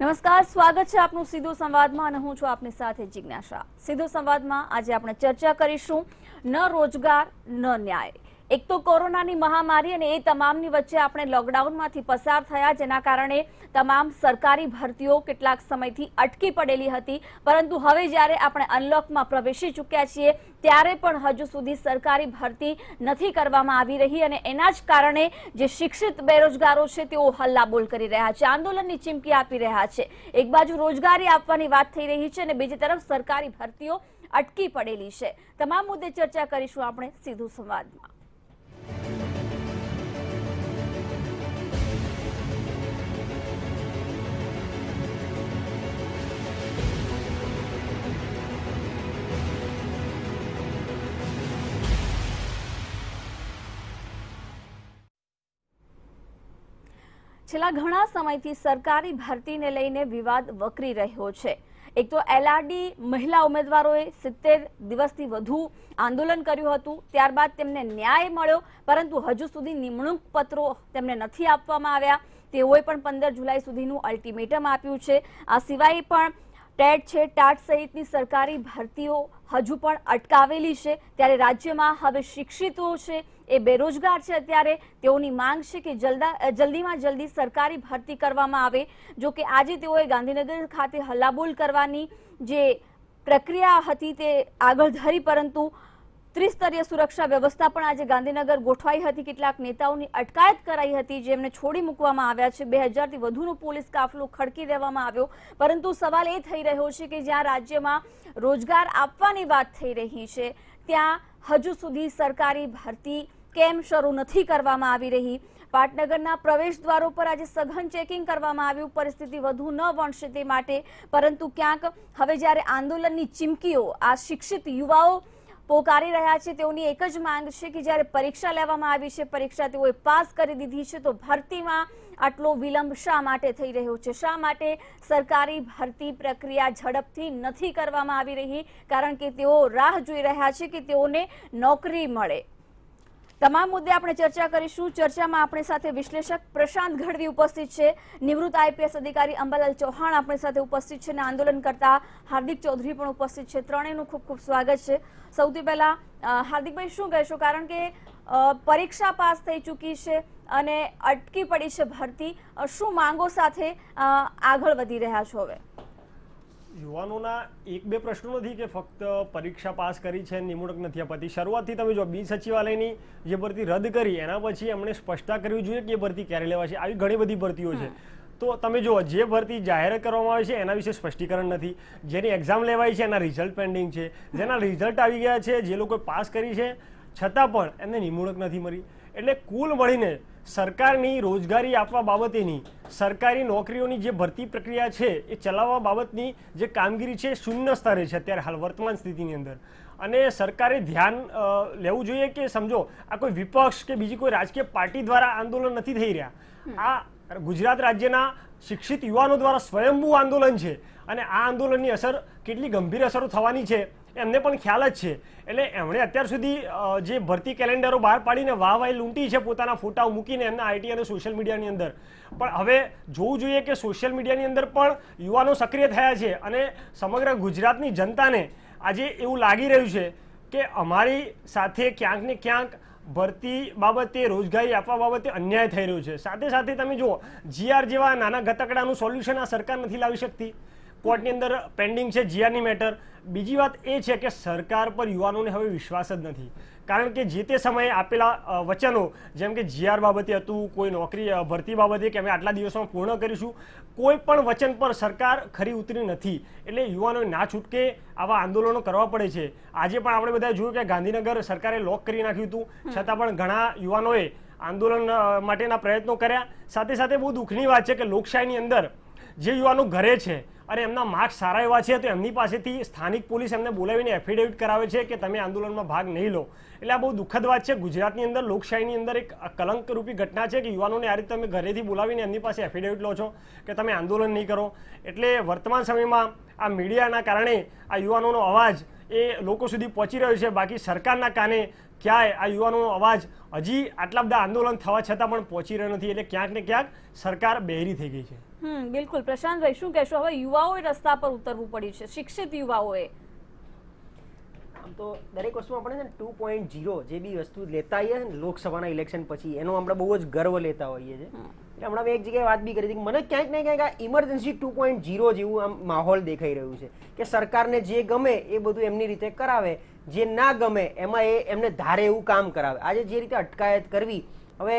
નમસ્કાર, સ્વાગત છે આપનું સીધો સંવાદમાં અને હું છું આપની સાથે જિજ્ઞાસા। સીધો સંવાદમાં આજે આપણે ચર્ચા કરીશું ન રોજગાર ન ન્યાય। એક તો કોરોનાની મહામારી અને એ તમામની વચ્ચે આપણે લોકડાઉનમાંથી પસાર થયા, જેના કારણે તમામ સરકારી ભરતીઓ કેટલાક સમયથી અટકી પડેલી હતી, પરંતુ હવે જ્યારે આપણે અનલોકમાં પ્રવેશી ચૂક્યા છીએ ત્યારે પણ હજુ સુધી સરકારી ભરતી નથી કરવામાં આવી રહી અને એના જ કારણે જે શિક્ષિત બેરોજગારો છે તેઓ હલ્લાબોલ કરી રહ્યા છે, આંદોલનની ચીમકી આપી રહ્યા છે। એક બાજુ રોજગારી આપવાની વાત થઈ રહી છે અને બીજી તરફ સરકારી ભરતીઓ અટકી પડેલી છે। તમામ મુદ્દે ચર્ચા કરીશું આપણે સીધું સંવાદમાં। છેલ્લા ઘણા સમયથી સરકારી ભરતીને લઈને વિવાદ વકરી રહ્યો છે। એક તો એલઆરડી મહિલા ઉમેદવારોએ 70 દિવસથી વધુ આંદોલન કર્યું હતું, ત્યારબાદ તેમને ન્યાય મળ્યો, પરંતુ હજુ સુધી નિમણૂક પત્રો તેમને નથી આપવામાં આવ્યા। તેઓએ પણ 15 જુલાઈ સુધીનું અલ્ટિમેટમ આપ્યું છે। આ સિવાય પણ ટેટ છે, ટાટ સહિતની સરકારી ભરતીઓ હજુ પણ અટકાવેલી છે। ત્યારે રાજ્યમાં હવે શિક્ષિતો છે એ બેરોજગાર છે, અત્યારે તેઓની માંગ છે કે જલ્દીમાં જલ્દી સરકારી ભરતી કરવામાં આવે। જો કે આજે તેઓએ ગાંધીનગર ખાતે હલ્લાબોલ કરવાની જે પ્રક્રિયા હતી તે આગળ ધરી, પરંતુ ત્રિસ્તરીય સુરક્ષા વ્યવસ્થા પણ આજે ગાંધીનગર ગોઠવાઈ હતી। કેટલાક નેતાઓની અટકાયત કરાઈ હતી, જેમને છોડી મૂકવામાં આવ્યા છે। 2000થી વધુનો પોલીસ કાફલો ખડકી દેવામાં આવ્યો, પરંતુ સવાલ એ થઈ રહ્યો છે કે જ્યાં રાજ્યમાં રોજગાર આપવાની વાત થઈ રહી છે ત્યાં હજુ સુધી સરકારી ભરતી કેમ શરૂ નથી કરવામાં આવી રહી। પાટનગરના પ્રવેશ દ્વારો પર આજે સઘન ચેકિંગ કરવામાં આવ્યું, પરિસ્થિતિ વધુ ન વણશે તે માટે, પરંતુ ક્યાંક હવે જ્યારે આંદોલનની ચીમકીઓ આ શિક્ષિત યુવાઓ પોકારી રહ્યા છે, તેઓની એક જ માંગ છે કે જ્યારે પરીક્ષા લેવામાં આવી છે, પરીક્ષા તેઓએ પાસ કરી દીધી છે, તો ભરતીમાં આટલો વિલંબ શા માટે થઈ રહ્યો છે? શા માટે સરકારી ભરતી પ્રક્રિયા ઝડપથી નથી કરવામાં આવી રહી? કારણ કે તેઓ રાહ જોઈ રહ્યા છે કે તેઓને નોકરી મળે। તમામ મુદ્દે આપણે ચર્ચા કરીશું। ચર્ચામાં આપણી સાથે વિશ્લેષક પ્રશાંત ગઢવી ઉપસ્થિત છે, નિવૃત્ત આઈપીએસ અધિકારી અંબાલાલ ચૌહાણ આપણી સાથે ઉપસ્થિત છે અને આંદોલન કરતા હાર્દિક ચૌધરી પણ ઉપસ્થિત છે। ત્રણેયનું ખૂબ ખૂબ સ્વાગત છે। સૌથી પહેલા હાર્દિકભાઈ, શું કહેશો? કારણ કે પરીક્ષા પાસ થઈ ચૂકી છે અને અટકી પડી છે ભરતી, શું માંગો સાથે આગળ વધી રહ્યા છો? હવે યુવાનોના એક બે પ્રશ્નો નથી કે ફક્ત પરીક્ષા પાસ કરી છે, નિમણૂક નથી અપાતી। શરૂઆતથી તમે જો બી સચિવાલયની જે ભરતી રદ કરી એના પછી એમણે સ્પષ્ટતા કરવી જોઈએ કે એ ભરતી ક્યારે લેવાશે। આવી ઘણી બધી ભરતીઓ છે, તો તમે જુઓ જે ભરતી જાહેર કરવામાં આવે છે એના વિશે સ્પષ્ટીકરણ નથી, જેની એક્ઝામ લેવાય છે એના રિઝલ્ટ પેન્ડિંગ છે, જેના રિઝલ્ટ આવી ગયા છે, જે લોકોએ પાસ કરી છે છતાં પણ એમને નિમણૂક નથી મળી। એટલે કુલ મળીને સરકારની રોજગારી આપવા બાબતેની, સરકારી નોકરીઓની જે ભરતી પ્રક્રિયા છે એ ચલાવવા બાબતની જે કામગીરી છે શૂન્ય સ્તરે છે અત્યારે હાલ વર્તમાન સ્થિતિની અંદર। અને સરકારે ધ્યાન લેવું જોઈએ કે સમજો આ કોઈ વિપક્ષ કે બીજી કોઈ રાજકીય પાર્ટી દ્વારા આંદોલન નથી થઈ રહ્યા, આ ગુજરાત રાજ્યના શિક્ષિત યુવાનો દ્વારા સ્વયંભૂ આંદોલન છે અને આ આંદોલનની અસર કેટલી ગંભીર અસરો થવાની છે એમને પણ ખ્યાલ જ છે। એટલે એમણે અત્યાર સુધી જે ભરતી કેલેન્ડરો બહાર પાડીને વાહવાહી લૂંટી છે પોતાના ફોટા મૂકીને એમના આઈટી અને સોશિયલ મીડિયાની અંદર, પણ હવે જોવું જોઈએ કે સોશિયલ મીડિયાની અંદર પણ યુવાનો સક્રિય થયા છે અને સમગ્ર ગુજરાતની જનતાને આજે એવું લાગી રહ્યું છે કે અમારી સાથે ક્યાંક ને ક્યાંક ભરતી બાબતે, રોજગારી આપવા બાબતે અન્યાય થઈ રહ્યો છે। સાથે સાથે તમે જુઓ જીઆર જેવા નાના ગતકડાનું સોલ્યુશન આ સરકાર નથી લાવી શકતી, કોર્ટની અંદર પેન્ડિંગ છે જીઆરની મેટર। બીજી વાત એ છે કે સરકાર પર યુવાનોને હવે વિશ્વાસ જ નથી, કારણ કે જે તે સમયે આપેલા વચનો, જેમ કે જીઆર બાબતે હતું, કોઈ નોકરી ભરતી બાબતે કે અમે આટલા દિવસોમાં પૂર્ણ કરીશું, કોઈ પણ વચન પર સરકાર ખરી ઉતરી નથી। એટલે યુવાનોએ ના છૂટકે આવા આંદોલનો કરવા પડે છે। આજે પણ આપણે બધા જોયું કે ગાંધીનગર સરકારે લોક કરી નાખ્યું હતું, છતાં પણ ઘણા યુવાનોએ આંદોલન માટેના પ્રયત્નો કર્યા। સાથે સાથે બહુ દુઃખની વાત છે કે લોકશાહીની અંદર જે યુવાનો ઘરે છે અને એમના માર્ક્સ સારા એવા છે તો એમની પાસેથી સ્થાનિક પોલીસ એમને બોલાવીને એફિડેવિટ કરાવે છે કે તમે આંદોલનમાં ભાગ નહીં લો। એટલે આ બહુ દુઃખદ વાત છે। ગુજરાતની અંદર લોકશાહીની અંદર એક કલંકરૂપી ઘટના છે કે યુવાનોને આ રીતે તમે ઘરેથી બોલાવીને એમની પાસે એફિડેવિટ લો છો કે તમે આંદોલન નહીં કરો। એટલે વર્તમાન સમયમાં આ મીડિયાના કારણે આ યુવાનોનો અવાજ એ લોકો સુધી પહોંચી રહ્યો છે, બાકી સરકારના કાને ક્યાંય આ યુવાનોનો અવાજ હજી આટલા બધા આંદોલન થવા છતાં પણ પહોંચી રહ્યો નથી, એટલે ક્યાંક ને ક્યાંક સરકાર બહેરી થઈ ગઈ છે. બિલકુલ. પ્રશાંતભાઈ, શું કહેશો? હવે યુવાઓએ રસ્તા પર ઉતરવું પડ્યું છે, શિક્ષિત યુવાઓએ. આમ તો દરેક વસ્તુ આપણે છે ને 2.0 જે બી વસ્તુ લેતા આવીએ ને લોકસભાના ઇલેક્શન પછી એનો આપણે બહુ જ ગર્વ લેતા હોઈએ છીએ. એટલે હમણાં મેં એક જગ્યાએ વાત બી કરી હતી કે મને ક્યાંક ને ક્યાંક આ ઇમરજન્સી 2.0 જેવું આમ માહોલ દેખાઈ રહ્યું છે કે સરકારને જે ગમે એ બધું એમની રીતે કરાવે, જે ના ગમે એમાં એમને ધારે એવું કામ કરાવે. આજે જે રીતે અટકાયત કરવી, હવે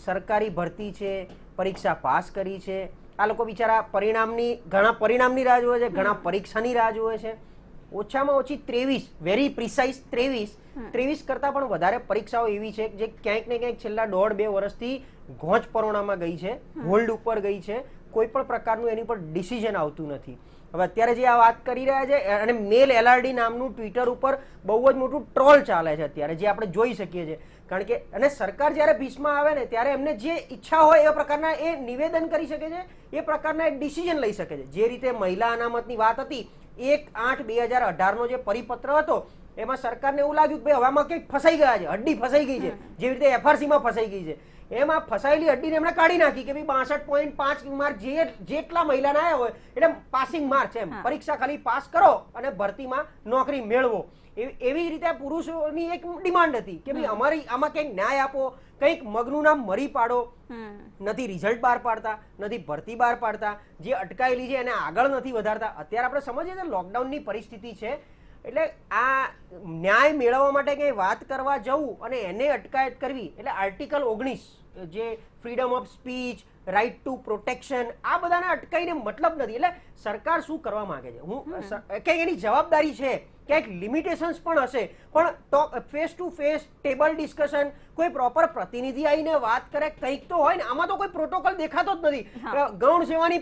સરકારી ભરતી છે, પરીક્ષા પાસ કરી છે, આ લોકો બિચારા ઘણા પરિણામની રાહ જોવે છે, ઘણા પરીક્ષાની રાહ જોવે છે. ઓછામાં ઓછી 23 વેરી પ્રિસાઇઝ 23 કરતાં પણ વધારે પરીક્ષાઓ એવી છે જે ક્યાંક ને ક્યાંક છેલ્લા 1.5-2 વર્ષથી ઘોંચ પરોણામાં ગઈ છે, હોલ્ડ ઉપર ગઈ છે. કોઈ પણ પ્રકારનું એની પર ડિસિઝન આવતું નથી. હવે અત્યારે જે આ વાત કરી રહ્યા છે, અને મેલ એલઆરડી નામનું ટ્વિટર ઉપર બહુ જ મોટું ટ્રોલ ચાલે છે અત્યારે, જે આપણે જોઈ શકીએ છીએ. કારણ કે અને સરકાર જ્યારે ભીષમાં આવે ને ત્યારે એમને જે ઈચ્છા હોય એ પ્રકારના એ નિવેદન કરી શકે છે, એ પ્રકારના એક ડિસિઝન લઈ શકે છે. જે રીતે મહિલા અનામતની વાત હતી, 1/8/2018 જે પરિપત્ર હતો એમાં સરકારને એવું લાગ્યું કે ભાઈ હવામાં કંઈક ફસાઈ ગયા છે, હડ્ડી ફસાઈ ગઈ છે, જેવી રીતે એફઆરસીમાં ફસાઈ ગઈ છે. એમાં ફસાયેલી હડ્ડીને એમણે કાઢી નાખી કે ભાઈ 62.5 માર્ક જેટલા મહિલાના આવ્યા હોય એટલે પાસિંગ માર્ક છે, એમ પરીક્ષા ખાલી પાસ કરો અને ભરતીમાં નોકરી મેળવો. એવી રીતે પુરુષોની એક ડિમાન્ડ હતી કે ભાઈ અમારી આમાં કંઈક ન્યાય આપો, કંઈક મગનું નામ મરી પાડો. નથી રિઝલ્ટ બહાર પાડતા, નથી ભરતી બહાર પાડતા, જે અટકાયેલી છે એને આગળ નથી વધારતા. અત્યારે આપણે સમજીએ છીએ લોકડાઉનની પરિસ્થિતિ છે, એટલે આ ન્યાય મેળવવા માટે કંઈ વાત કરવા જવું અને એને અટકાયત કરવી, એટલે આર્ટિકલ 19 જે freedom of speech, right to protection, આ બધાને અટકાઈને મતલબ નથી. એટલે સરકાર શું કરવા માંગે છે, કંઈક એની જવાબદારી છે, ક્યાંક લિમિટેશન્સ પણ હશે, પણ face to face table discussion, કોઈ પ્રોપર પ્રતિનિધિ આવીને વાત કરે, કંઈક તો હોય ને. આમાં તો કોઈ પ્રોટોકોલ દેખાતો જ નથી. ગૌણ સેવાની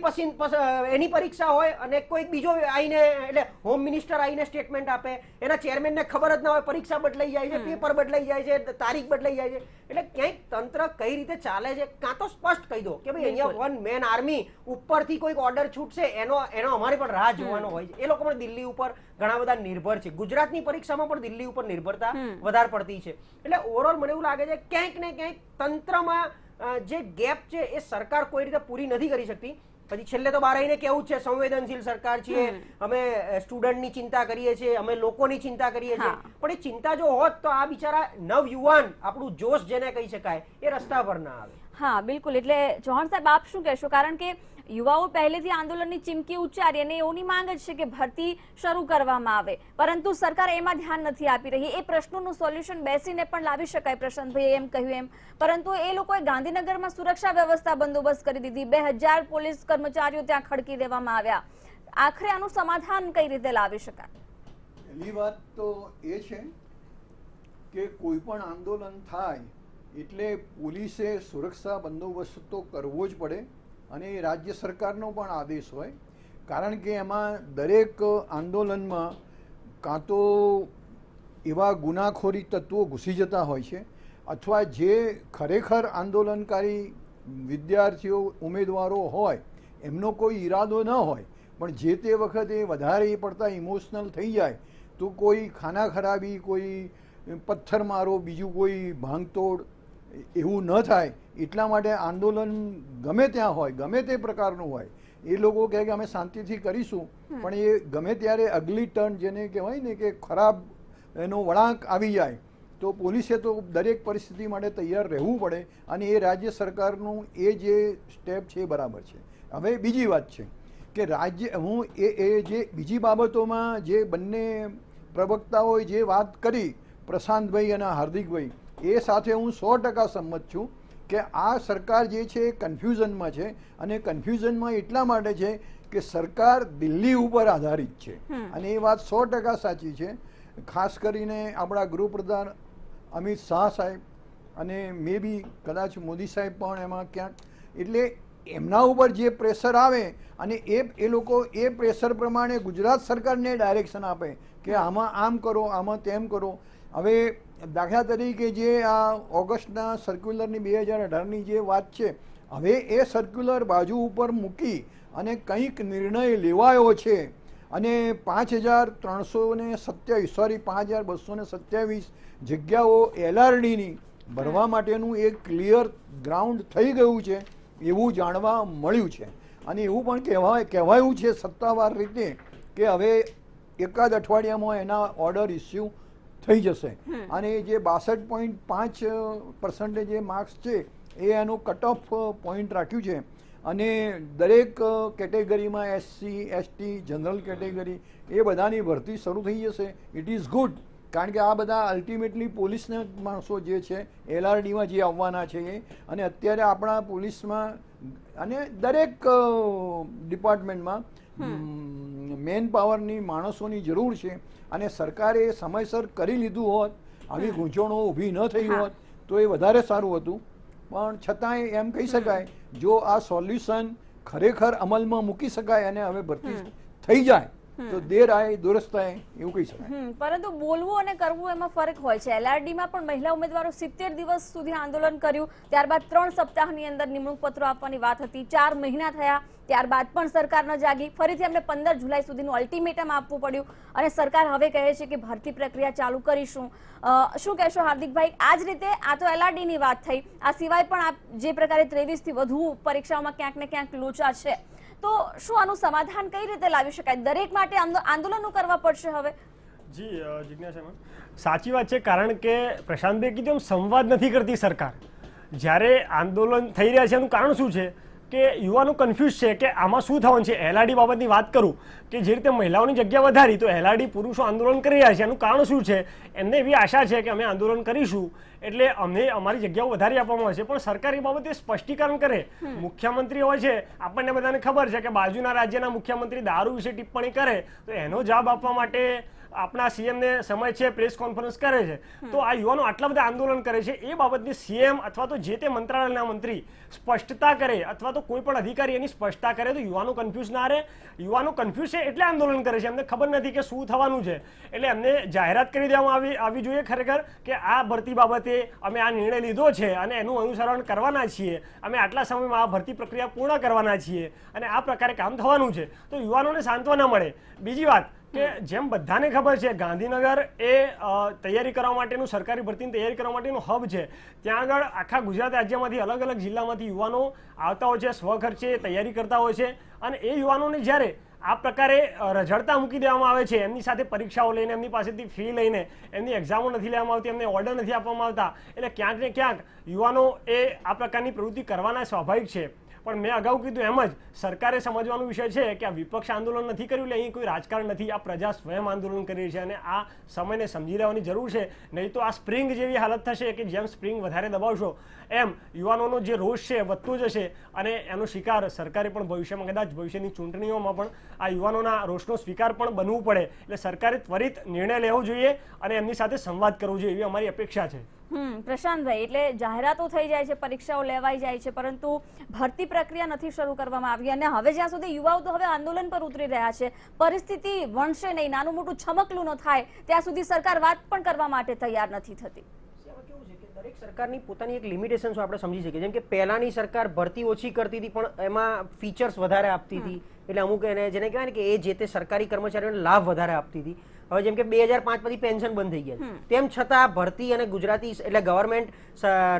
એની પરીક્ષા હોય અને કોઈક બીજો આવીને, એટલે હોમ મિનિસ્ટર આવીને સ્ટેટમેન્ટ આપે, એના ચેરમેનને ખબર જ ના હોય, પરીક્ષા બદલાઈ જાય છે, પેપર બદલાઈ જાય છે, તારીખ બદલાઈ જાય છે. એટલે ક્યાંક તંત્ર કઈ રીતે ચાલે છે, કાં તો સ્પષ્ટ કહી દો કે ભાઈ અહીંયા 1 મેન આર્મી ઉપરથી કોઈક ઓર્ડર છૂટશે, એનો અમારે પણ રાહ જોવાનો હોય છે. એ લોકો પણ દિલ્હી ઉપર ઘણા બધા નિર્ભર છે. ગુજરાતની પરીક્ષામાં પણ દિલ્હી ઉપર નિર્ભરતા વધારે પડતી છે. એટલે ઓવરઓલ મને એવું લાગે છે ક્યાંક ને ક્યાંક તંત્રમાં જે ગેપ છે એ સરકાર કોઈ રીતે પૂરી નથી કરી શકતી. પછી છેલ્લે તો બહાર આવીને કેવું છે સંવેદનશીલ સરકાર છીએ, અમે સ્ટુડન્ટની ચિંતા કરીએ છીએ, અમે લોકોની ચિંતા કરીએ છીએ. પણ એ ચિંતા જો હોત તો આ બિચારા નવયુવાન, આપણું જોશ જેને કહી શકાય, એ રસ્તા પર ના આવે. હા, બિલકુલ. એટલે ચૌહાણ સાહેબ, આપ શું કહેશો? કારણ કે યુવાઓ પહેલેથી આંદોલનની ચીમકી ઉચ્ચારી અને એઓની માંગ જ છે કે ભરતી શરૂ કરવામાં આવે, પરંતુ સરકાર એમાં ધ્યાન નથી આપી રહી. એ પ્રશ્નોનું સોલ્યુશન બેસીને પણ લાવી શકાય, પ્રશાંતભાઈએ એમ કહ્યું એમ, પરંતુ એ લોકોએ ગાંધીનગરમાં સુરક્ષા વ્યવસ્થા બંદોબસ્ત કરી દીધી, 2000 પોલીસ કર્મચારીઓ ત્યાં ખડકી દેવામાં આવ્યા. આખરે આનું સમાધાન કઈ રીતે લાવી શકાય? પહેલી વાત તો એ છે કે કોઈ પણ આંદોલન થાય એટલે પોલીસે સુરક્ષા બંદોબસ્ત તો કરવો જ પડે, અને એ રાજ્ય સરકારનો પણ આદેશ હોય. કારણ કે એમાં દરેક આંદોલનમાં કાં તો એવા ગુનાખોરી તત્વો ઘૂસી જતા હોય છે, અથવા જે ખરેખર આંદોલનકારી વિદ્યાર્થીઓ, ઉમેદવારો હોય એમનો કોઈ ઈરાદો ન હોય, પણ જે તે વખતે વધારે પડતા ઇમોશનલ થઈ જાય તો કોઈ ખાના ખરાબી, કોઈ પથ્થરમારો, બીજું કોઈ ભાંગતોડ એવું ન થાય. એટલા માટે આંદોલન ગમે ત્યાં હોય, ગમે તે પ્રકારનું હોય, એ લોકો કહે કે અમે શાંતિથી કરીશું, પણ એ ગમે ત્યારે અગલી ટર્ન, જેને કહેવાય ને કે ખરાબ એનો વળાંક આવી જાય, તો પોલીસે તો દરેક પરિસ્થિતિ માટે તૈયાર રહેવું પડે. અને એ રાજ્ય સરકારનું એ જે સ્ટેપ છે એ બરાબર છે. હવે બીજી વાત છે કે હું જે બીજી બાબતોમાં જે બંને પ્રવક્તાઓએ જે વાત કરી, પ્રશાંતભાઈ અને હાર્દિકભાઈ, એ સાથે હું 100% સંમત છું કે આ સરકાર જે છે એ કન્ફ્યુઝનમાં છે. અને કન્ફ્યુઝનમાં એટલા માટે છે કે સરકાર દિલ્હી ઉપર આધારિત છે, અને એ વાત 100% સાચી છે. ખાસ કરીને આપણા ગૃહપ્રધાન અમિત શાહ સાહેબ અને મે બી કદાચ મોદી સાહેબ પણ એમાં ક્યાંક, એટલે એમના ઉપર જે પ્રેશર આવે અને એ લોકો એ પ્રેશર પ્રમાણે ગુજરાત સરકારને ડાયરેક્શન આપે કે આમાં આમ કરો, આમાં તેમ કરો. હવે દાખલા તરીકે જે આ ઓગસ્ટના સર્ક્યુલરની 2018ની જે વાત છે, હવે એ સર્ક્યુલર બાજુ ઉપર મૂકી અને કંઈક નિર્ણય લેવાયો છે અને 5,227 જગ્યાઓ LRDની ભરવા માટેનું એક ક્લિયર ગ્રાઉન્ડ થઈ ગયું છે એવું જાણવા મળ્યું છે. અને એવું પણ કહેવાયું છે સત્તાવાર રીતે કે હવે એકાદ અઠવાડિયામાં એના ઓર્ડર ઇસ્યુ થઈ જશે. અને જે 62.5% જે માર્ક્સ છે એ એનું કટ ઓફ પોઈન્ટ રાખ્યું છે. અને દરેક કેટેગરીમાં SC ST જનરલ કેટેગરી એ બધાની ભરતી શરૂ થઈ જશે. ઇટ ઇઝ ગુડ, કારણ કે આ બધા અલ્ટિમેટલી પોલીસના માણસો જે છે LRDમાં જે આવવાના છે એ, અને અત્યારે આપણા પોલીસમાં અને દરેક ડિપાર્ટમેન્ટમાં મેન પાવરની માણસોની જરૂર છે. અને સરકારે સમયસર કરી લીધું હોત, આવી ગૂંચવણો ઊભી ન થઈ હોત તો એ વધારે સારું હતું. પણ છતાંય એમ કહી શકાય જો આ સોલ્યુશન ખરેખર અમલમાં મૂકી શકાય અને હવે ભરતી થઈ જાય તો દેર આય દુરસ્ત આય એવું કહી શકાય. પરંતુ બોલવું અને કરવું એમાં ફરક હોય છે. LRDમાં પણ મહિલા ઉમેદવારો 70 દિવસ સુધી આંદોલન કર્યું, ત્યારબાદ 3 સપ્તાહની અંદર નિમણૂક પત્રો આપવાની વાત હતી, 4 મહિના થયા, ત્યારબાદ પણ સરકાર ન જાગી, ફરીથી એમને 15 જુલાઈ સુધીનું અલ્ટિમેટમ આપવું પડ્યું અને સરકાર હવે કહે છે કે ભરતી પ્રક્રિયા ચાલુ કરીશું. શું કહેશો હાર્દિકભાઈ? આ જ રીતે આ તો LRDની વાત થઈ, આ સિવાય પણ આ જે પ્રકારે 23 થી વધુ પરીક્ષાઓમાં ક્યાંક ને ક્યાંક લોચા છે, તો શું આનું સમાધાન કઈ રીતે લાવી શકાય? દરેક માટે આંદોલનો કરવા પડશે હવે? જી જિજ્ઞાસા મેમ, સાચી વાત છે. કારણ કે પ્રશાંતભાઈ કીધું એમ સંવાદ નથી કરતી સરકાર. જ્યારે આંદોલન થઈ રહ્યા છે એનું કારણ શું છે કે યુવાનો કન્ફ્યુઝ છે કે આમાં શું થવાનું છે. LRD બાબતની વાત કરું કે જે રીતે મહિલાઓની જગ્યા વધારી તો LRD પુરુષો આંદોલન કરી રહ્યા છે, એનું કારણ શું છે? એમને એવી આશા છે કે અમે આંદોલન કરીશું એટલે અમને અમારી જગ્યાઓ વધારી આપવામાં આવશે. પણ સરકાર એ બાબતે સ્પષ્ટીકરણ કરે. મુખ્યમંત્રી હોય છે, આપણને બધાને ખબર છે કે બાજુના રાજ્યના મુખ્યમંત્રી દારૂ વિશે ટિપ્પણી કરે તો એનો જવાબ આપવા માટે આપણા CM ને સમય છે, પ્રેસ કોન્ફરન્સ કરે છે. તો આ યુવાનો આટલા બધા આંદોલન કરે છે એ બાબતની CM અથવા તો જે તે મંત્રાલયના મંત્રી સ્પષ્ટતા કરે અથવા તો કોઈ પણ અધિકારી એની સ્પષ્ટતા કરે તો યુવાનો કન્ફ્યુઝ ના રહે. યુવાનો કન્ફ્યુઝ છે એટલે આંદોલન કરે છે, એમને ખબર નથી કે શું થવાનું છે. એટલે એમને જાહેરાત કરી દેવામાં આવી જોઈએ ખરેખર કે આ ભરતી બાબતે અમે આ નિર્ણય લીધો છે અને એનું અનુસરણ કરવાના છીએ, અમે આટલા સમયમાં આ ભરતી પ્રક્રિયા પૂર્ણ કરવાના છીએ અને આ પ્રકારે કામ થવાનું છે. તો યુવાનોને સાંત્વના મળે. બીજી વાત કે જેમ બધાને ખબર છે ગાંધીનગર એ તૈયારી કરવા માટેનું, સરકારી ભરતીની તૈયારી કરવા માટેનું હબ છે. ત્યાં આગળ આખા ગુજરાત રાજ્યમાંથી અલગ અલગ જિલ્લામાંથી યુવાનો આવતા હોય છે, સ્વખર્ચે તૈયારી કરતા હોય છે. અને એ યુવાનોને જ્યારે આ પ્રકારે રઝળતા મૂકી દેવામાં આવે છે, એમની સાથે પરીક્ષાઓ લઈને, એમની પાસેથી ફી લઈને, એમની એક્ઝામો નથી લેવામાં આવતી, એમને ઓર્ડર નથી આપવામાં આવતા, એટલે ક્યાંક ને ક્યાંક યુવાનો એ આ પ્રકારની પ્રવૃત્તિ કરવાના સ્વાભાવિક છે. પણ મેં અગાઉ કીધું એમ જ સરકારે સમજવાનો વિષય છે કે આ વિપક્ષ આંદોલન નથી કર્યું એટલે અહીં કોઈ રાજકારણ નથી, આ પ્રજા સ્વયં આંદોલન કરી રહી છે અને આ સમયને સમજી લેવાની જરૂર છે. નહીં તો આ સ્પ્રિંગ જેવી હાલત થશે કે જેમ સ્પ્રિંગ વધારે દબાવશો એમ યુવાનોનો જે રોષ છે વધતો જશે અને એનો શિકાર સરકારે પણ ભવિષ્યમાં કદાચ ભવિષ્યની ચૂંટણીઓમાં પણ આ યુવાનોના રોષનો સ્વીકાર પણ બનવું પડે. એટલે સરકારે ત્વરિત નિર્ણય લેવો જોઈએ અને એમની સાથે સંવાદ કરવો જોઈએ એવી અમારી અપેક્ષા છે. પ્રશાંતભાઈ, એટલે જાહેરાતો થઈ જાય છે, પરીક્ષાઓ લેવાઈ જાય છે, પરંતુ ભરતી પ્રક્રિયા નથી શરૂ કરવામાં આવી અને હવે જ્યાં સુધી યુવાઓ તો હવે આંદોલન પર ઉતરી રહ્યા છે, પરિસ્થિતિ વણશે નહીં, નાનું મોટું છમકલું ન થાય ત્યાં સુધી સરકાર વાત પણ કરવા માટે તૈયાર નથી થતી. દરેક સરકારની પોતાની એક લિમિટેશન આપણે સમજી શકીએ. જેમ કે પહેલાની સરકાર ભરતી ઓછી કરતી હતી પણ એમાં ફીચર્સ વધારે આપતી હતી, એટલે અમુક એને જેને કહેવાય ને કે એ જે તે સરકારી કર્મચારીઓને લાભ વધારે આપતી હતી. હવે જેમ કે 2005 પછી પેન્શન બંધ થઈ ગયા, તેમ છતાં ભરતી અને ગુજરાતી એટલે ગવર્મેન્ટ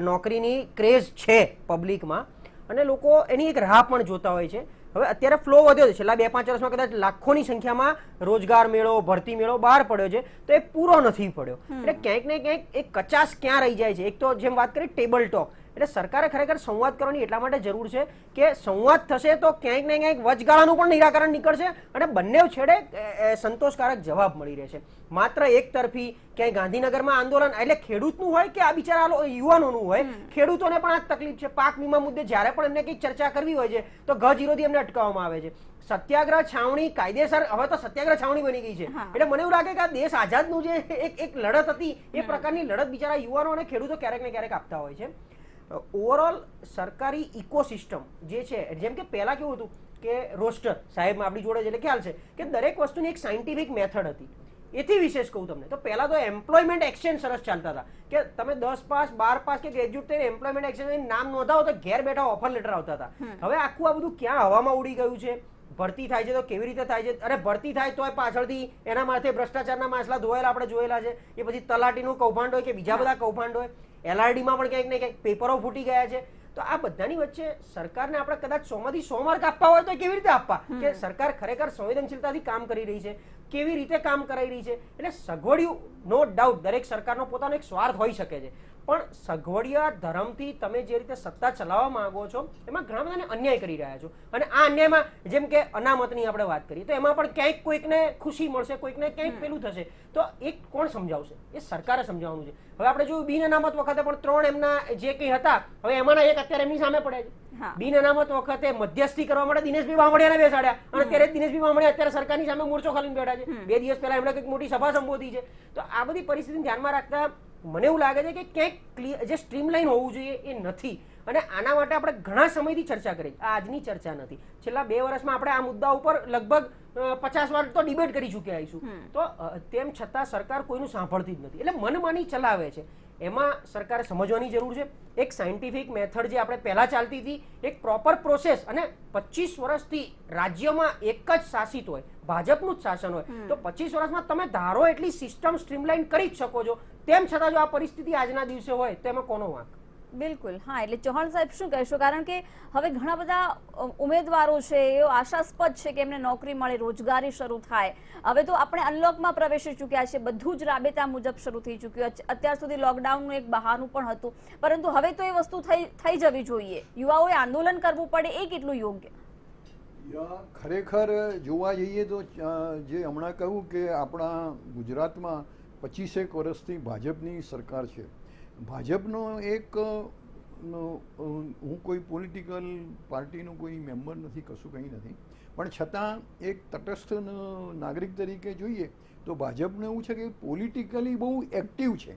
નોકરીની ક્રેઝ છે પબ્લિકમાં અને લોકો એની એક રાહ પણ જોતા હોય છે. હવે અત્યારે ફ્લો વધ્યો છે, છેલ્લા 2-5 વર્ષમાં કદાચ લાખોની સંખ્યામાં રોજગાર મેળો, ભરતી મેળો બહાર પડ્યો છે, તો એ પૂરો નથી પડ્યો. એટલે ક્યાંક ને ક્યાંક એક કચાશ ક્યાં રહી જાય છે. એક તો જેમ વાત કરી ટેબલ ટોક, એટલે સરકારે ખરેખર સંવાદ કરવાની એટલા માટે જરૂર છે કે સંવાદ થશે તો ક્યાંક ને ક્યાંક વચગાળાનું પણ નિરાકરણ નીકળશે અને બંને છેડે સંતોષકારક જવાબ મળી રહેશે. માત્ર એક તરફી ક્યાંય ગાંધીનગરમાં આંદોલન એટલે ખેડૂતનું હોય કે આ બિચારા યુવાનોનું હોય, ખેડૂતોને પણ આ તકલીફ છે. પાક વીમા મુદ્દે જ્યારે પણ એમને કંઈક ચર્ચા કરવી હોય છે તો ગજવિરોધી એમને અટકાવવામાં આવે છે. સત્યાગ્રહ છાવણી કાયદેસર, હવે તો સત્યાગ્રહ છાવણી બની ગઈ છે. એટલે મને એવું લાગે કે આ દેશ આઝાદનું જે એક લડત હતી એ પ્રકારની લડત બિચારા યુવાનો અને ખેડૂતો ક્યારેક ને ક્યારેક આપતા હોય છે. ઓવરઓલ સરકારી ઇકોસિસ્ટમ જે છે, જેમ કે પહેલા કેવું હતું કે રોસ્ટર સાહેબ આપણી જોડે એટલે ખ્યાલ છે કે દરેક વસ્તુની એક સાયન્ટિફિક મેથડ હતી. એથી વિશેષ કહું તમને તો પહેલા તો એમ્પ્લોયમેન્ટ એક્સચેન્જ સરસ ચાલતા હતા કે તમે 10 પાસ 12 પાસ કે ગ્રેજ્યુએટ થઈને એમ્પ્લોયમેન્ટ એક્સચેન્જ નામ નોંધાવો તો ઘેર બેઠા ઓફર લેટર આવતા હતા. હવે આખું આ બધું ક્યાં હવામાં ઉડી ગયું છે. ભરતી થાય છે તો કેવી રીતે થાય છે? અરે ભરતી થાય તોય પાછળથી એના માથે ભ્રષ્ટાચારના માછલા ધોયેલા આપણે જોયેલા છે. એ પછી તલાટીનું કૌભાંડ હોય કે બીજા બધા કૌભાંડ હોય, LRDમાં પણ ક્યાંક ને ક્યાંક પેપરો ફૂટી ગયા છે. તો આ બધાની વચ્ચે સરકારને આપણે કદાચ 100 માંથી 100 માર્ક આપવા હોય તો કેવી રીતે આપવા? કે સરકાર ખરેખર સંવેદનશીલતાથી કામ કરી રહી છે, કેવી રીતે કામ કરાઈ રહી છે. એટલે સગવડિયું, નો ડાઉટ દરેક સરકારનો પોતાનો એક સ્વાર્થ હોઈ શકે છે, પણ સગવડિયા ધર્મથી તમે જે રીતે સત્તા ચલાવવા માંગો છો એમાં ઘણા બધાને અન્યાય કરી રહ્યા છો. અને આ અન્યાયમાં જેમ કે અનામતની આપણે વાત કરીએ તો એમાં પણ ક્યાંક કોઈકને ખુશી મળશે, કોઈકને ક્યાંક પેલું થશે, તો એક કોણ સમજાવશે? એ સરકારે સમજાવવાનું છે. હવે આપણે જોયું બિન અનામત વખતે પણ 3 એમના જે કંઈ હતા, હવે એમાંના એક અત્યારે એમની સામે પડ્યા છે. બિન અનામત વખતે મધ્યસ્થી કરવા માટે દિનેશભાઈ બામણિયાને બેસાડ્યા, અને અત્યારે દિનેશભાઈ બામણિયા અત્યારે સરકારની સામે મોરચો ખાલીને બેઠા છે. 2 દિવસ પહેલા એમણે કંઈક મોટી સભા સંબોધી છે. તો આ બધી પરિસ્થિતિને ધ્યાનમાં રાખતા મને એવું લાગે છે કે ક્યાંક જે સ્ટ્રીમલાઇન હોવું જોઈએ એ નથી. અને આના માટે આપણે ઘણા સમયથી ચર્ચા કરી, આ આજની ચર્ચા નથી. છેલ્લા 2 વર્ષમાં આપણે આ મુદ્દા ઉપર લગભગ 50 વાર તો ડિબેટ કરી ચૂક્યા આવીશું. તો તેમ છતાં સરકાર કોઈનું સાંભળતી જ નથી, એટલે મનમાની ચલાવે છે. એમાં સરકારે સમજવાની જરૂર છે. એક સાયન્ટિફિક મેથડ જે આપણે પહેલા ચાલતી હતી, એક પ્રોપર પ્રોસેસ, અને 25 વર્ષથી રાજ્યમાં એક જ શાસિત હોય, ભાજપનું જ શાસન હોય, તો 25 વર્ષમાં તમે ધારો એટલી સિસ્ટમ સ્ટ્રીમલાઇન કરી જ શકો છો. તેમ છતાં જો આ પરિસ્થિતિ આજના દિવસે હોય તો એમાં કોનો વાંક? બિલકુલ. હા, એટલે ચૌહાણ સાહેબ શું કહેશો? કારણ કે હવે ઘણા બધા ઉમેદવારો છે એ આશાસ્પદ છે કે એમને નોકરી મળે, રોજગારી શરૂ થાય. હવે તો આપણે અનલોકમાં પ્રવેશી ચૂક્યા છે, બધું જ રાબેતા મુજબ શરૂ થઈ ચૂક્યું. અત્યાર સુધી લોકડાઉનનું એક બહાનું પણ હતું, પરંતુ હવે તો એ વસ્તુ થઈ જવી જોઈએ. યુવાઓએ આંદોલન કરવું પડે એ કેટલું યોગ્ય? ખરેખર જોવા જઈએ તો જે હમણાં કહ્યું કે આપણા ગુજરાતમાં 25 વર્ષથી ભાજપની સરકાર છે. ભાજપનો એક, હું કોઈ પોલિટિકલ પાર્ટીનો કોઈ મેમ્બર નથી, કશું કંઈ નથી, પણ છતાં એક તટસ્થ નાગરિક તરીકે જોઈએ તો ભાજપને એવું છે કે પોલિટિકલી બહુ એક્ટિવ છે,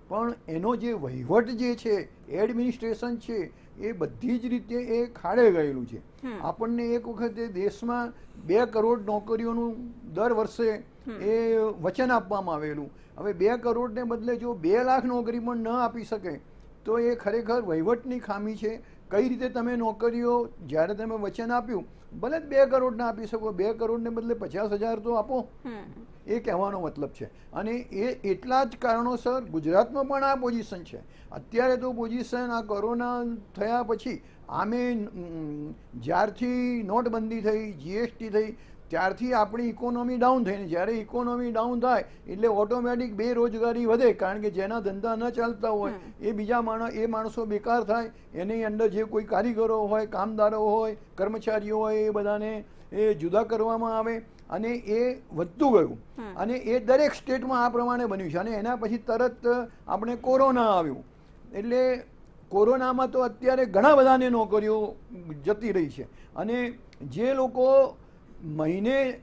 પણ એનો જે વહીવટ જે છે, એડમિનિસ્ટ્રેશન છે, એ બધી જ રીતે એ ખાડે ગયેલું છે. આપણને એક વખતે દેશમાં 2 કરોડ નોકરીઓનું દર વર્ષે એ વચન આપવામાં આવેલું. હવે 2 કરોડને બદલે જો 2 લાખ નોકરી પણ ન આપી શકે તો એ ખરેખર વહીવટની ખામી છે. કઈ રીતે તમે નોકરીઓ, જ્યારે તમે વચન આપ્યું, ભલે 2 કરોડ ના આપી શકો, 2 કરોડને બદલે 50,000 તો આપો, એ કહેવાનો મતલબ છે. અને એ એટલા જ કારણોસર ગુજરાતમાં પણ આ પોઝિશન છે. અત્યારે તો પોઝિશન આ કોરોના થયા પછી આમે જ્યારથી નોટબંધી થઈ, GST થઈ, ત્યારથી આપણી ઇકોનોમી ડાઉન થઈને, જ્યારે ઇકોનોમી ડાઉન થાય એટલે ઓટોમેટિક બેરોજગારી વધે, કારણ કે જેના ધંધા ન ચાલતા હોય એ બીજા માણસો બેકાર થાય. એની અંદર જે કોઈ કારીગરો હોય, કામદારો હોય, કર્મચારીઓ હોય, એ બધાને એ જુદા કરવામાં આવે, અને એ વધતું ગયું. અને એ દરેક સ્ટેટમાં આ પ્રમાણે બન્યું છે. અને એના પછી તરત આપણે કોરોના આવ્યું, એટલે કોરોનામાં તો અત્યારે ઘણા બધાને નોકરીઓ જતી રહી છે. અને જે લોકો મહિને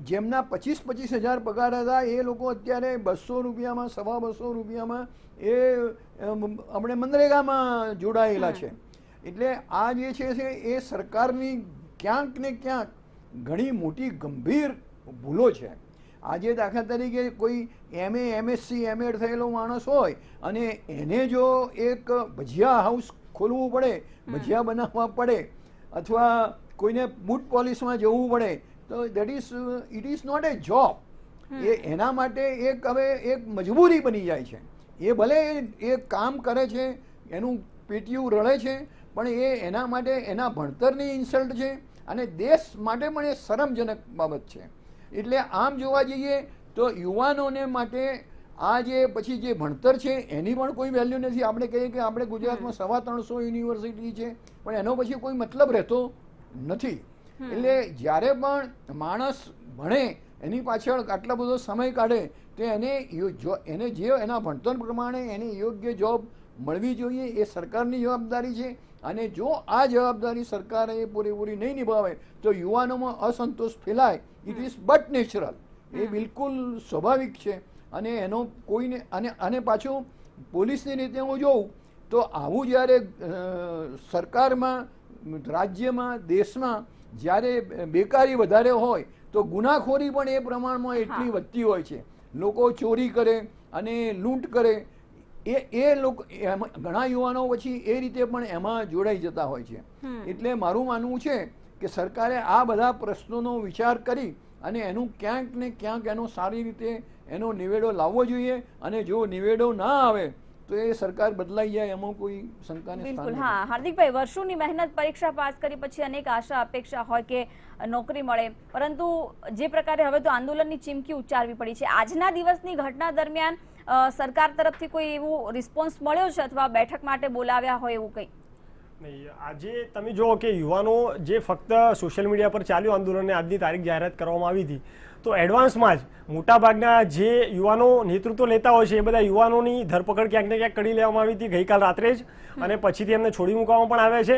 જેમના 25 હજાર પગાર હતા એ લોકો અત્યારે 200 રૂપિયામાં, 250 રૂપિયામાં એ આપણે મનરેગામાં જોડાયેલા છે. એટલે આ જે છે એ સરકારની ક્યાંક ને ક્યાંક ઘણી મોટી ગંભીર ભૂલો છે. આજે દાખલા તરીકે કોઈ MA, MSc, MAd થયેલો માણસ હોય અને એને જો એક ભજીયા હાઉસ ખોલવું પડે, ભજીયા બનાવવા પડે, અથવા કોઈને બૂટ પોલિશમાં જવું પડે, તો it is not a job. એ એના માટે એક મજબૂરી બની જાય છે. એ ભલે એ કામ કરે છે, એનું પેટીયું રળે છે, પણ એ એના માટે એના ભણતરની ઇન્સલ્ટ છે, અને દેશ માટે પણ એ શરમજનક બાબત છે. એટલે આમ જોવા જઈએ તો યુવાનોને માટે આ જે પછી જે ભણતર છે એની પણ કોઈ વેલ્યુ નથી. આપણે કહીએ કે આપણે ગુજરાતમાં 350 યુનિવર્સિટી છે, પણ એનો પછી કોઈ મતલબ રહેતો નથી. એટલે જ્યારે પણ માણસ ભણે, એની પાછળ આટલો બધો સમય કાઢે, તો એને જે એના ભણતર પ્રમાણે એને યોગ્ય જોબ મળવી જોઈએ. એ સરકારની જવાબદારી છે. અને જો આ જવાબદારી સરકારે પૂરેપૂરી નહીં નિભાવે તો યુવાનોમાં અસંતોષ ફેલાય. ઇટ ઇઝ બટ નેચરલ, એ બિલકુલ સ્વાભાવિક છે. અને એનો કોઈને અને પાછું પોલીસની રીતે હું જોઉં તો આવું જ્યારે સરકારમાં, રાજ્યમાં, દેશમાં જ્યારે બેકારી વધારે હોય તો ગુનાખોરી પણ એ પ્રમાણમાં એટલી વધતી હોય છે. લોકો ચોરી કરે અને લૂંટ કરે, એ લોકો ઘણા યુવાનો પછી એ રીતે પણ એમાં જોડાઈ જતા હોય છે. એટલે મારું માનવું છે કે સરકારે આ બધા પ્રશ્નોનો વિચાર કરી અને એનું ક્યાંક ને ક્યાંક એનો સારી રીતે એનો નિવેડો લાવવો જોઈએ, અને જો નિવેડો ના આવે તો એ સરકાર બદલાઈ જાય એમાં કોઈ શંકાને સ્થાન બિલકુલ. નથી. હા હાર્દિકભાઈ, વર્ષોની મહેનત, પરીક્ષા પાસ કરી પછી અનેક આશા અપેક્ષા હોય કે નોકરી મળે, પરંતુ જે પ્રકારે હવે તો આંદોલનની ચીમકી ઉચ્ચારવી પડી છે, આજના દિવસની ઘટના દરમિયાન સરકાર તરફથી કોઈ એવું રિસ્પોન્સ મળ્યો છે અથવા બેઠક માટે બોલાવ્યા હોય એવું કંઈ? નહીં, આજે તમે જુઓ કે યુવાનો જે ફક્ત સોશિયલ મીડિયા પર ચાલ્યું આંદોલનને આજની તારીખ જાહેરાત કરવામાં આવી હતી, તો એડવાન્સમાં જ મોટાભાગના જે યુવાનો નેતૃત્વ લેતા હોય છે એ બધા યુવાનોની ધરપકડ ક્યાંક ને ક્યાંક કરી લેવામાં આવી હતી ગઈકાલ રાત્રે જ, અને પછીથી એમને છોડી મૂકવામાં પણ આવ્યા છે.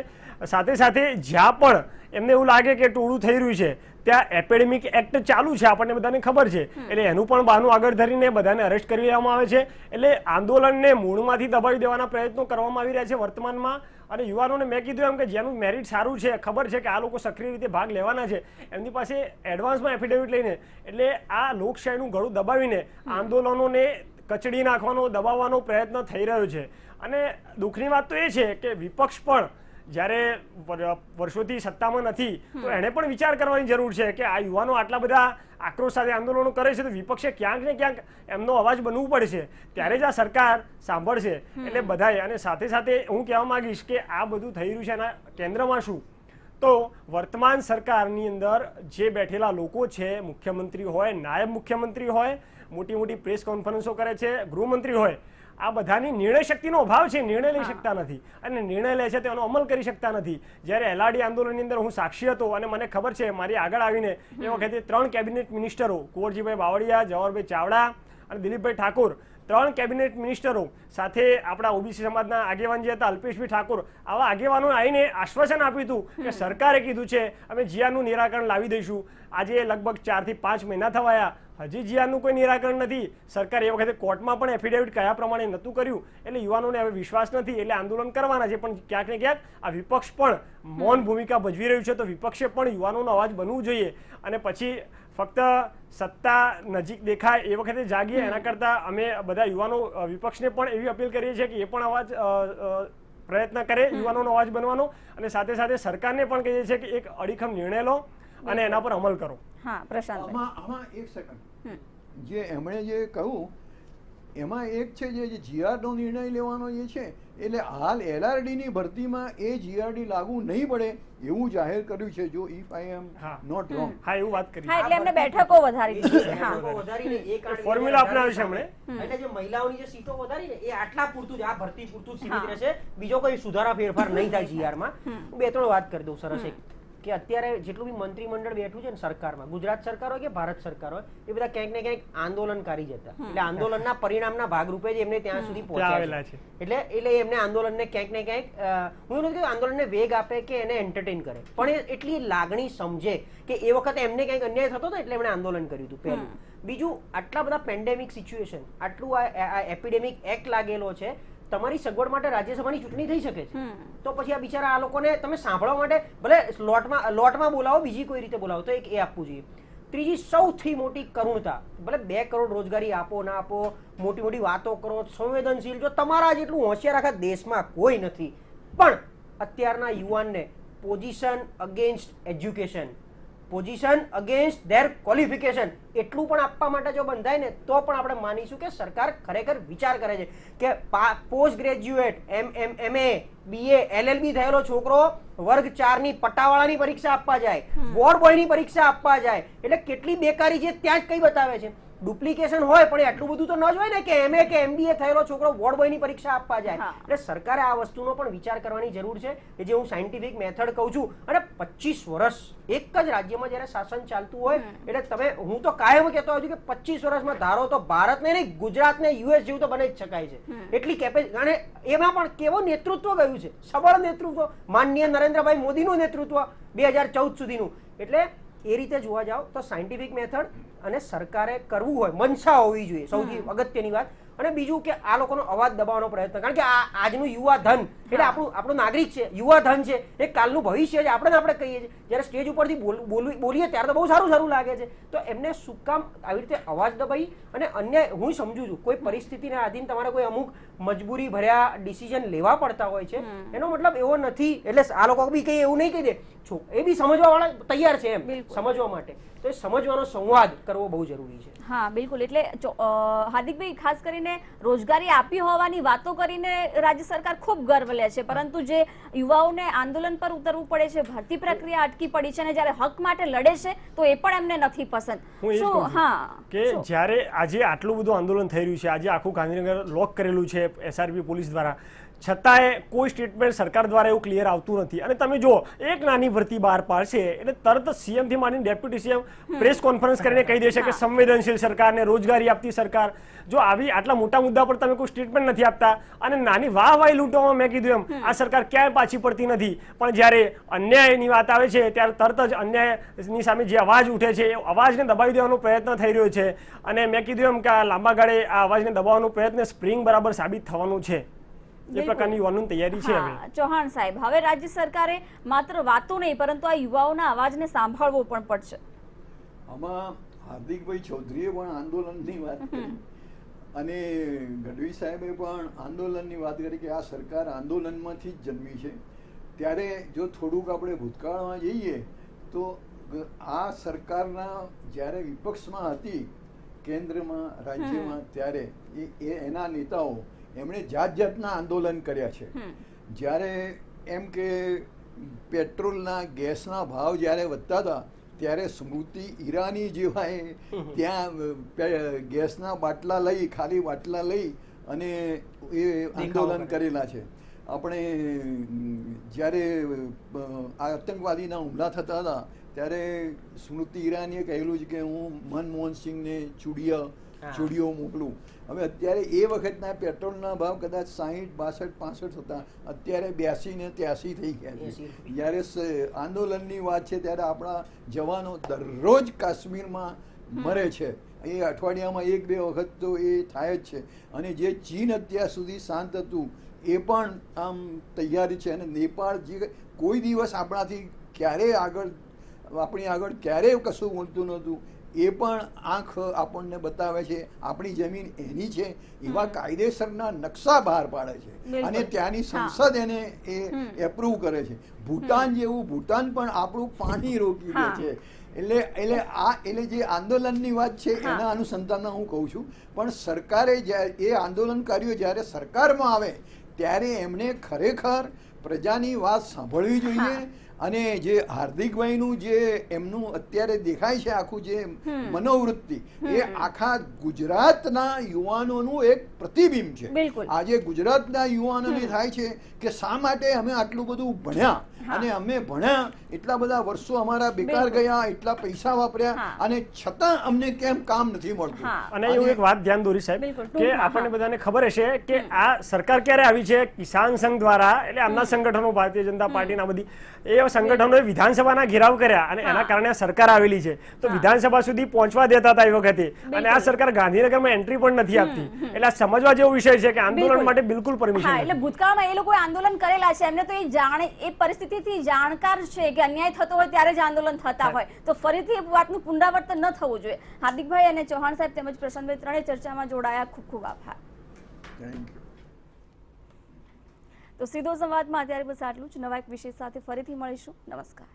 સાથે સાથે જ્યાં પણ એમને એવું લાગે કે ટોળું થઈ રહ્યું છે ત્યાં એપિડેમિક એક્ટ ચાલુ છે, આપણને બધાને ખબર છે, એટલે એનું પણ બહાનું આગળ ધરીને બધાને અરેસ્ટ કરી લેવામાં આવે છે. એટલે આંદોલનને મૂળમાંથી દબાવી દેવાના પ્રયત્નો કરવામાં આવી રહ્યા છે વર્તમાનમાં. અને યુવાનોને મેં કીધું એમ કે જેનું મેરિટ સારું છે, ખબર છે કે આ લોકો સક્રિય રીતે ભાગ લેવાના છે, એમની પાસે એડવાન્સમાં એફિડેવિટ લઈને, એટલે આ લોકશાહીનું ગળું દબાવીને આંદોલનોને કચડી નાખવાનો, દબાવવાનો પ્રયત્ન થઈ રહ્યો છે. અને દુઃખની વાત તો એ છે કે વિપક્ષ પણ જ્યારે વર્ષોથી સત્તામાં નથી તો એણે પણ વિચાર કરવાની જરૂર છે કે આ યુવાનો આટલા બધા આક્રોશ સાથે આંદોલનો કરે છે તો વિપક્ષે ક્યાંક ને ક્યાંક એમનો અવાજ બનવું પડશે, ત્યારે જ આ સરકાર સાંભળશે. એટલે બધાએ, અને સાથે સાથે હું કહેવા માંગીશ કે આ બધું થઈ રહ્યું છે એના કેન્દ્રમાં શું, તો વર્તમાન સરકારની અંદર જે બેઠેલા લોકો છે, મુખ્યમંત્રી હોય, નાયબ મુખ્યમંત્રી હોય, મોટી મોટી પ્રેસ કોન્ફરન્સો કરે છે, ગૃહમંત્રી હોય, આ બધાની નિર્ણય શક્તિનો અભાવ છે, નિર્ણય લઈ શકતા નથી, અને નિર્ણય લે છે તેનો અમલ કરી શકતા નથી. જ્યારે એલઆરડી આંદોલનની અંદર હું સાક્ષી હતો અને મને ખબર છે, મારી આગળ આવીને એ વખતે 3 કેબિનેટ મિનિસ્ટરો, કુંવરજીભાઈ બાવળિયા, જવાહરભાઈ ચાવડા અને દિલીપભાઈ ઠાકોર, 3 કેબિનેટ મિનિસ્ટરો સાથે આપણા ઓબીસી સમાજના આગેવાન જે હતા અલ્પેશભાઈ ઠાકોર, આવા આગેવાનો આવીને આશ્વાસન આપ્યું હતું કે સરકારે કીધું છે અમે જીઆરનું નિરાકરણ લાવી દઈશું. આજે લગભગ 4 થી 5 મહિના થવાયા, હજી જીઆરનું કોઈ નિરાકરણ નથી. સરકારે એ વખતે કોર્ટમાં પણ એફિડેવિટ કયા પ્રમાણે નહોતું કર્યું, એટલે યુવાનોને હવે વિશ્વાસ નથી, એટલે આંદોલન કરવાના છે. પણ ક્યાંક ને ક્યાંક આ વિપક્ષ પણ મૌન ભૂમિકા ભજવી રહ્યું છે, તો વિપક્ષે પણ યુવાનોનો અવાજ બનવું જોઈએ. અને પછી ફક્ત સત્તા નજીક દેખાય એ વખતે જાગીએ, એના કરતાં અમે બધા યુવાનો વિપક્ષને પણ એવી અપીલ કરીએ છીએ કે એ પણ અવાજ પ્રયત્ન કરે યુવાનોનો અવાજ બનવાનો, અને સાથે સાથે સરકારને પણ કહીએ છીએ કે એક અડીખમ નિર્ણય લો અને એના પર અમલ કરો. હા પ્રશાંત, આમાં એક સેકન્ડ, જે એમણે જે કહ્યું એમાં એક છે જે જીઆરનો નિર્ણય લેવાનો જે છે, એટલે હાલ એલઆરડીની ભરતીમાં એ જીઆરડી લાગુ નહીં પડે એવું જાહેર કર્યું છે, જો if I am not wrong. હા, એવું વાત કરી. હા, એટલે એમને બેઠકો વધારી દીધી છે. હા, વધારીને એક આઠ ફોર્મ્યુલા અપનાવ્યું છે એમણે. એટલે જે મહિલાઓની જે સીટો વધારી ને એ આટલા પૂરતું જ, આ ભરતી પૂરતું સીમિત રહેશે, બીજો કોઈ સુધારા ફેરફાર નહીં થાય જીઆરમાં. હું 2-3 વાત કરી દઉં સરસ. એક કે અત્યારે જેટલું બી મંત્રીમંડળ બેઠું છે ને સરકારમાં, ગુજરાત સરકાર હોય કે ભારત સરકાર હોય, એ બધા ક્યાંક ને ક્યાંક આંદોલનકારી જ હતા. એટલે આંદોલનના પરિણામના ભાગરૂપે જ એમને ત્યાં સુધી પહોંચ્યા છે. એટલે એમને આંદોલનને ક્યાંક ને ક્યાંક, હું એવું નથી કે આંદોલનને વેગ આપે કે એને એન્ટરટેન કરે, પણ એ એટલી લાગણી સમજે કે એ વખતે એમને ક્યાંક અન્યાય થતો હતો એટલે એમણે આંદોલન કર્યું હતું. પહેલું. બીજું, આટલા બધા પેન્ડેમિક સિચ્યુએશન, આટલું આ એપિડેમિક એક્ટ લાગેલો છે, તમારી સગવડ માટે રાજ્યસભાની ચૂંટણી થઈ શકે છે, તો પછી આ બિચારા આ લોકોને તમે સાંભળવા માટે ભલે લોટમાં બોલાવો, બીજી કોઈ રીતે બોલાવો, તો એક એ આપવું જોઈએ. ત્રીજી સૌથી મોટી કરુણતા, ભલે 2 કરોડ રોજગારી આપો ના આપો, મોટી મોટી વાતો કરો, સંવેદનશીલ, જો તમારા જેટલું હોશિયાર આખા દેશમાં કોઈ નથી, પણ અત્યારના યુવાનને position against education, position against there qualification એટલું પણ આપવા માટે જો બંધાય ને તો પણ આપણે માનીશું કે સરકાર ખરેખર વિચાર કરે છે કે post graduate, MA, BA, LLB થયેલો છોકરો વર્ગ 4 ની પટ્ટાવાળાની પરીક્ષા આપવા જાય, વોર્ડ બોયની પરીક્ષા આપવા જાય, એટલે કેટલી બેકારી છે ત્યાં જ કઈ બતાવે છે. ડુપ્લિકેશન હોય પણ એટલું બધું તો ન જ હોય ને કે MA કે MBA થયેલો છોકરો વોર્ડ બોયની પરીક્ષા આપવા જાય. એટલે સરકારે આ વસ્તુનો પણ વિચાર કરવાની જરૂર છે કે જે હું સાયન્ટિફિક મેથડ કહું છું. અને 25 વર્ષ એક જ રાજ્યમાં જ્યારે શાસન ચાલતું હોય, એટલે તમે, હું તો કાયમ કહેતો હોઉં છું કે 25 વર્ષમાં ધારો તો ભારતને નહીં, ગુજરાતને US જેવું તો બની જ શકાય છે, એટલી કેપેસિટી. અને એમાં પણ કેવો નેતૃત્વ ગયું છે, સબળ નેતૃત્વ, માનનીય નરેન્દ્રભાઈ મોદીનું નેતૃત્વ 2014 સુધીનું. એટલે એ રીતે જોવા જાઓ તો સાયન્ટિફિક મેથડ અને સરકારે કરવું હોય, મનસા હોવી જોઈએ, સૌથી અગત્યની વાત. અને બીજું કે આ લોકોનો અવાજ દબાવવાનો પ્રયત્ન, કારણ કે આજનું યુવા ધન એટલે આપણું નાગરિક છે, યુવા ધન છે, એ કાલનું ભવિષ્ય છે. આપણે કહીએ છીએ જ્યારે સ્ટેજ ઉપરથી બોલીએ ત્યારે તો બહુ સારું લાગે છે, તો એમને શું કામ આવી રીતે અવાજ દબાઈ અને અન્ય, હું સમજુ છું કોઈ પરિસ્થિતિના આધીન તમારે કોઈ અમુક મજબૂરી ભર્યા ડિસિઝન લેવા પડતા હોય છે એનો મતલબ એવો નથી. એટલે આ લોકો બી કઈ એવું નહીં કહી દે છો, એ બી સમજવા વાળા તૈયાર છે એમ બિલકુલ. સમજવા માટે. તો એ સમજવાનો સંવાદ કરવો બહુ જરૂરી છે. હા બિલકુલ. એટલે હાર્દિકભાઈ, ખાસ કરીને રોજગારી આપી હોવાની વાતો કરીને રાજ્ય સરકાર ખૂબ ગર્વ લે છે, પરંતુ જે યુવાઓને આંદોલન પર ઉતરવું પડે છે, ભરતી પ્રક્રિયા અટકી પડી છે અને જ્યારે હક માટે લડે છે તો એ પણ એમને નથી પસંદ. હું એ જ કહું છું હા કે જ્યારે આજે આટલું બધું આંદોલન થઈ રહ્યું છે, આજે આખું ગાંધીનગર લોક કરેલું છે SRP પોલીસ દ્વારા, છતાંય કોઈ સ્ટેટમેન્ટ સરકાર દ્વારા એવું ક્લિયર આવતું નથી. અને તમે જો એક નાની ભરતી બહાર પાડશે એટલે તરત જ CM થી માંડીને ડેપ્યુટી CM પ્રેસ કોન્ફરન્સ કરીને કહી દેશે કે સંવેદનશીલ સરકારને રોજગારી આપતી સરકાર. જો આવી આટલા મોટા મુદ્દા પર તમે કોઈ સ્ટેટમેન્ટ નથી આપતા અને નાની વાહવાહી લૂંટવામાં મેં કીધું એમ આ સરકાર ક્યાંય પાછી પડતી નથી, પણ જ્યારે અન્યાયની વાત આવે છે ત્યારે તરત જ અન્યાયની સામે જે અવાજ ઉઠે છે એ અવાજને દબાવી દેવાનો પ્રયત્ન થઈ રહ્યો છે. અને મેં કીધું એમ કે આ લાંબા ગાળે આ અવાજને દબાવવાનો પ્રયત્ન સ્પ્રિંગ બરાબર સાબિત થવાનું છે. એ પ્રકારની યુવાનોની તૈયારી છે હવે. હા, ચૌહાણ સાહેબ, હવે રાજ્ય સરકારે માત્ર વાતો નહીં પરંતુ આ યુવાઓના અવાજને સાંભળવો પણ પડશે. આમાં હાર્દિકભાઈ ચૌધરીએ પણ આંદોલનની વાત કરી અને ગઢવી સાહેબે પણ આંદોલનની વાત કરી કે આ સરકાર આંદોલનમાંથી જ જન્મી છે. ત્યારે જો થોડુંક આપણે ભૂતકાળમાં જઈએ તો આ સરકારના જ્યારે વિપક્ષમાં હતી કેન્દ્રમાં રાજ્યમાં, ત્યારે એના નેતાઓ એમણે જાત જાતના આંદોલન કર્યા છે. જ્યારે એમ કે પેટ્રોલના ગેસના ભાવ જ્યારે વધતા હતા ત્યારે સ્મૃતિ ઈરાની જેવાએ ત્યાં ગેસના બાટલા લઈ, ખાલી બાટલા લઈ અને એ આંદોલન કરેલા છે. આપણે જ્યારે આતંકવાદીના હુમલા થતા હતા ત્યારે સ્મૃતિ ઈરાનીએ કહેલું છે કે હું મનમોહન સિંહને ચૂડીઓ મોકલું. હવે અત્યારે એ વખતના પેટ્રોલના ભાવ કદાચ 60, 62, 65 હતા, અત્યારે 82 ને 83 થઈ ગયા છે. જ્યારે આંદોલનની વાત છે ત્યારે આપણા જવાનો દરરોજ કાશ્મીરમાં મરે છે. એ અઠવાડિયામાં 1-2 વખત તો એ થાય જ છે. અને જે ચીન અત્યાર સુધી શાંત હતું એ પણ આમ તૈયારી છે. અને નેપાળ જે કોઈ દિવસ આપણાથી ક્યારેય આપણી આગળ ક્યારેય કશું બોલતું નહોતું, એ પણ આંખ આપણને બતાવે છે આપણી જમીન એની છે એવા કાયદેસરના નકશા બહાર પાડે છે અને ત્યાંની સંસદ એને એ એપ્રૂવ કરે છે. ભૂટાન જેવું, ભૂટાન પણ આપણું પાણી રોકી દે છે. એટલે જે આંદોલનની વાત છે એના અનુસંધાનમાં હું કહું છું. પણ સરકારે એ આંદોલનકારીઓ જ્યારે સરકારમાં આવે ત્યારે એમણે ખરેખર પ્રજાની વાત સાંભળવી જોઈએ. અને જે હાર્દિકભાઈનું જે એમનું અત્યારે દેખાય છે આખું જે મનોવૃત્તિ, એ આખા ગુજરાતના યુવાનોનું એક પ્રતિબિંબ છે. આજે ગુજરાતના યુવાનોને થાય છે કે શા માટે અમે આટલું બધું ભણ્યા અને અમે ભણ્યા એટલા બધા વર્ષો અમારા બેકાર ગયા, એટલા પૈસા વાપર્યા અને છતાં અમને કેમ કામ નથી મળતું. અને એવું એક વાત ધ્યાન દોરી સાહેબ કે આપણને બધાને ખબર હશે કે આ સરકાર ક્યારે આવી છે? કિસાન સંઘ દ્વારા, એટલે આમના સંગઠનો, ભારતીય જનતા પાર્ટીના બધી એ સંગઠનોએ વિધાનસભાના ઘેરાવ કર્યા અને એના કારણે આ સરકાર આવેલી છે. તો વિધાનસભા સુધી પહોંચવા દેતા હતા એ વખતે, અને આ સરકાર ગાંધીનગરમાં એન્ટ્રી પણ નથી આપતી. એટલે આ સમજવા જેવો વિષય છે કે આંદોલન માટે બિલકુલ પરમિશન નથી. એટલે ભૂતકાળમાં એ લોકોએ આંદોલન કરેલા છે, એમને તો એ પરિસ્થિતિથી જાણકાર છે કે અન્યાય થતો હોય ત્યારે જ આંદોલન થતા હોય, તો ફરીથી એ વાતનું પુનરાવર્તન ન થવું જોઈએ. હાર્દિકભાઈ અને ચૌહાણ સાહેબ તેમજ પ્રશાંતભાઈ ત્રણેય ચર્ચામાં જોડાયા, ખૂબ ખૂબ આભાર. Thank you. તો સીધો સંવાદમાં અત્યારે બસ આટલું જ. નવા એક વિષય સાથે ફરીથી મળીશું. નમસ્કાર.